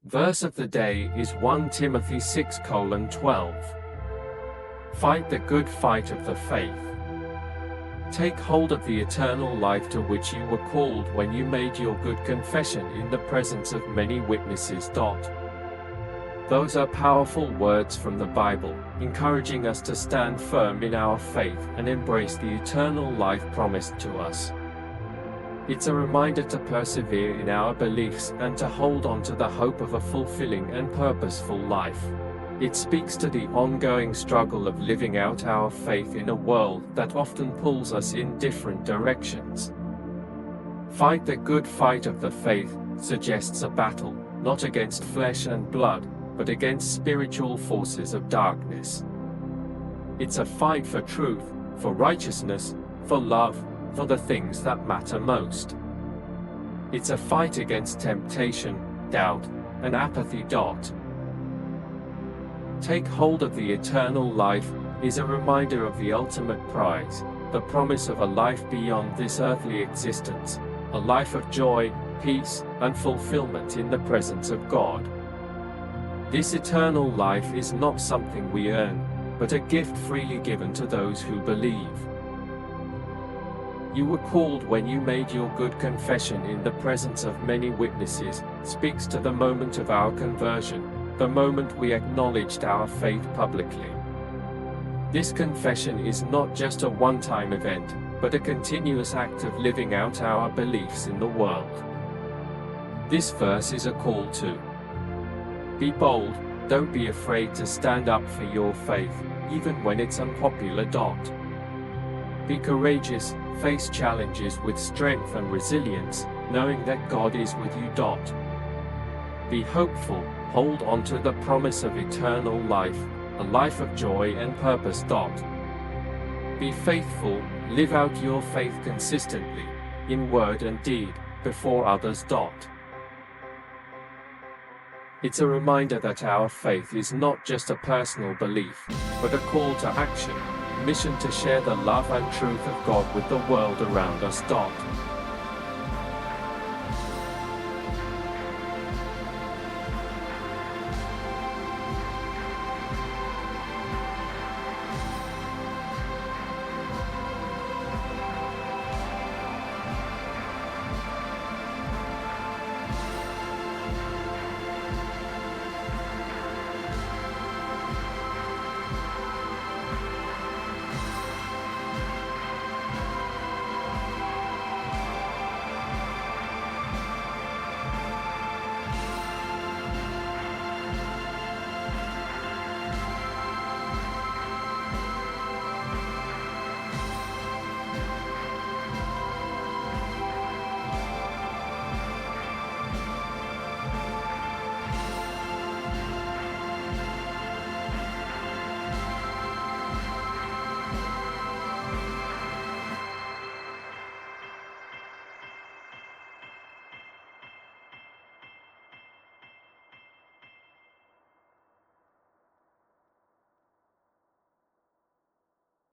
Verse of the day is 1 Timothy 6:12. Fight the good fight of the faith. Take hold of the eternal life to which you were called when you made your good confession in the presence of many witnesses. Those are powerful words from the Bible, encouraging us to stand firm in our faith and embrace the eternal life promised to us. It's a reminder to persevere in our beliefs and to hold on to the hope of a fulfilling and purposeful life. It speaks to the ongoing struggle of living out our faith in a world that often pulls us in different directions. Fight the good fight of the faith suggests a battle, not against flesh and blood, but against spiritual forces of darkness. It's a fight for truth, for righteousness, for love, for the things that matter most. It's a fight against temptation, doubt, and apathy. Take hold of the eternal life is a reminder of the ultimate prize, the promise of a life beyond this earthly existence, a life of joy, peace, and fulfillment in the presence of God. This eternal life is not something we earn, but a gift freely given to those who believe. You were called when you made your good confession in the presence of many witnesses, speaks to the moment of our conversion, the moment we acknowledged our faith publicly. This confession is not just a one-time event, but a continuous act of living out our beliefs in the world. This verse is a call to be bold. Don't be afraid to stand up for your faith, even when it's unpopular. Be courageous, face challenges with strength and resilience, knowing that God is with you. Be hopeful, hold on to the promise of eternal life, a life of joy and purpose. Be faithful, live out your faith consistently, in word and deed, before others. It's a reminder that our faith is not just a personal belief, but a call to action, mission to share the love and truth of God with the world around us.